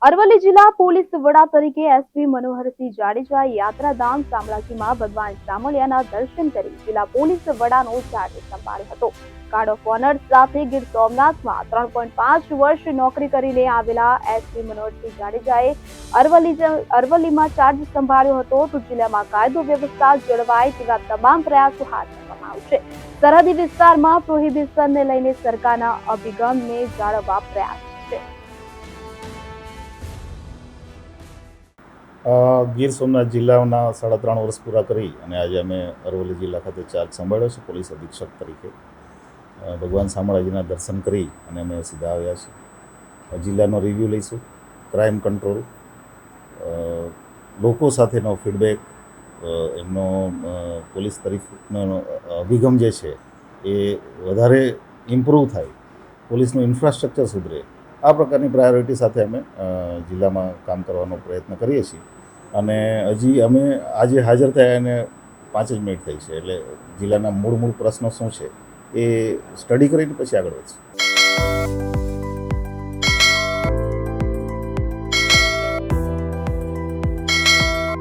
અરવલ્લી જિલ્લા પોલીસ વડા તરીકે એસપી મનોહરસિંહ જાડેજાએ યાત્રાધામ શામળાજીમાં ભગવાન શામળિયાના દર્શન કરી જિલ્લા પોલીસ વડાનો ચાર્જ સંભાળ્યો હતો. ગાર્ડ ઓફ ઓનર સાથે ગીર સોમનાથમાં 3.5 વર્ષ નોકરી કરીને આવેલા એસપી મનોહરસિંહ જાડેજાએ અરવલ્લીમાં ચાર્જ સંભાળ્યો હતો તો જિલ્લામાં કાયદો વ્યવસ્થા જળવાય તેવા તમામ પ્રયાસો હાથ ધરવામાં આવશે. સરહદી વિસ્તારમાં પ્રોહિબિશનને લઈને સરકારના અભિગમને જાળવવા પ્રયાસ છે. ગીર સોમનાથ જિલ્લાના 3.5 વર્ષ પૂરા કરી અને આજે અમે અરવલ્લી જિલ્લા ખાતે ચાર્જ સંભાળ્યો છે પોલીસ અધિક્ષક તરીકે. ભગવાન શામળાજીના દર્શન કરી અને અમે સીધા આવ્યા છીએ. જિલ્લાનો રિવ્યૂ લઈશું, ક્રાઇમ કંટ્રોલ, લોકો સાથેનો ફીડબેક, એમનો પોલીસ તરફનો અભિગમ જે છે એ વધારે ઇમ્પ્રૂવ થાય, પોલીસનું ઇન્ફ્રાસ્ટ્રક્ચર સુધરે, આ પ્રકારની પ્રાયોરિટી સાથે અમે જિલ્લામાં કામ કરવાનો પ્રયત્ન કરીએ છીએ. અને હજી અમે આજે હાજર થયા એને 5 જ મિનિટ થઈ છે, એટલે જિલ્લાના મૂળ પ્રશ્નો શું છે એ સ્ટડી કરીને પછી આગળ વધશું.